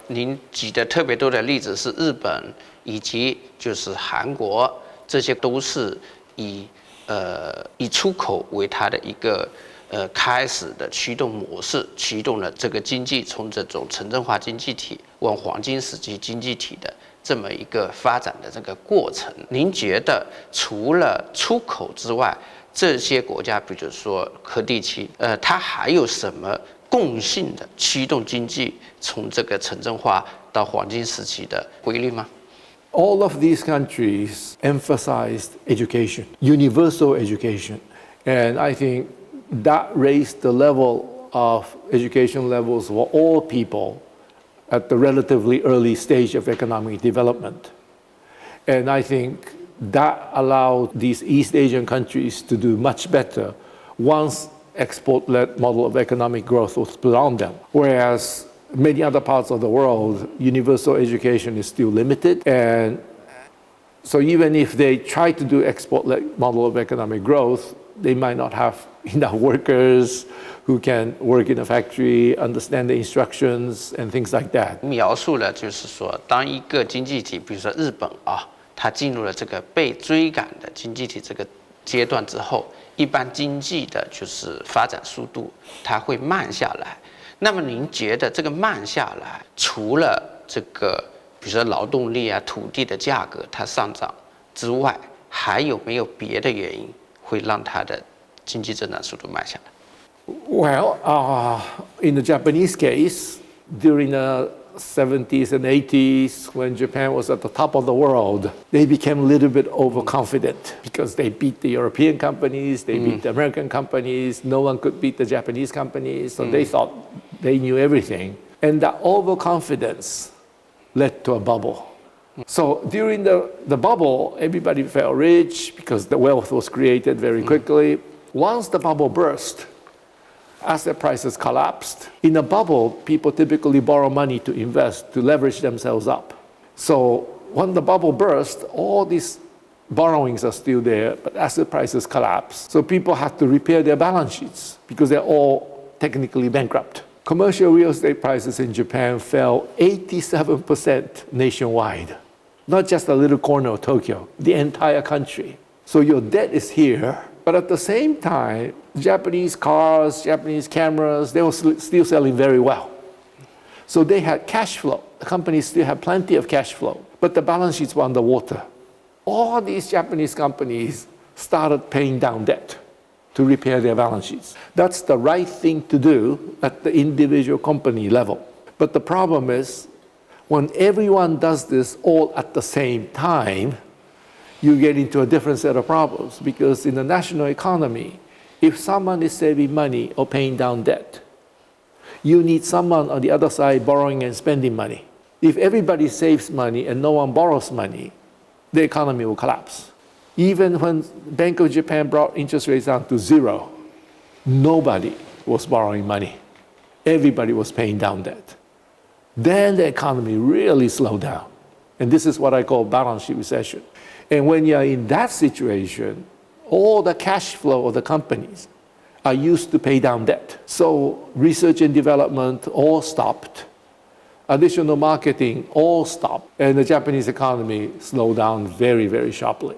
您举的特别多的例子是日本以及就是韩国，这些都是以出口为它的一个开始的驱动模式，驱动了这个经济从这种城镇化经济体往黄金时期经济体的这么一个发展的这个过程。您觉得除了出口之外，这些国家，比如说核地区，它还有什么共性的驱动经济从这个城镇化到黄金时期的规律吗？ All of these countries emphasized education, universal education, and I think that raised the level of education levels for all people at the relatively early stage of economic development. And I think that allowed these East Asian countries to do much better once export-led model of economic growth was put on them. Whereas many other parts of the world, universal education is still limited. And so even if they try to do export-led model of economic growth, they might not have enough workers who can work in a factory, understand the instructions and things like that. 描述了就是说，当一个经济体，比如说日本啊，它进入了这个被追赶的经济体这个阶段之后，一般经济的就是发展速度它会慢下来。那么您觉得这个慢下来，除了这个比如说劳动力啊、土地的价格它上涨之外，还有没有别的原因会让它的经济增长速度慢下来？ Well, in the Japanese case, during the 70s and 80s, when Japan was at the top of the world, they became a little bit overconfident because they beat the European companies, they beat the American companies, no one could beat the Japanese companies, so they thought they knew everything. And that overconfidence led to a bubble. So during the bubble, everybody felt rich because the wealth was created very quickly. Once the bubble burst, asset prices collapsed. In a bubble, people typically borrow money to invest, to leverage themselves up. So when the bubble burst, all these borrowings are still there, but asset prices collapse. So people have to repair their balance sheets because they're all technically bankrupt. Commercial real estate prices in Japan fell 87% nationwide. Not just a little corner of Tokyo, the entire country. So your debt is here, but at the same time, Japanese cars, Japanese cameras, they were still selling very well. So they had cash flow. The companies still had plenty of cash flow, but the balance sheets were underwater. All these Japanese companies started paying down debt to repair their balance sheets. That's the right thing to do at the individual company level. But the problem is, when everyone does this all at the same time, you get into a different set of problems, because in the national economy, if someone is saving money or paying down debt, you need someone on the other side borrowing and spending money. If everybody saves money and no one borrows money, the economy will collapse. Even when Bank of Japan brought interest rates down to zero, nobody was borrowing money. Everybody was paying down debt. Then the economy really slowed down. And this is what I call balance sheet recession. And when you're in that situation, all the cash flow of the companies are used to pay down debt. So research and development all stopped. Additional marketing all stopped. And the Japanese economy slowed down very, very sharply.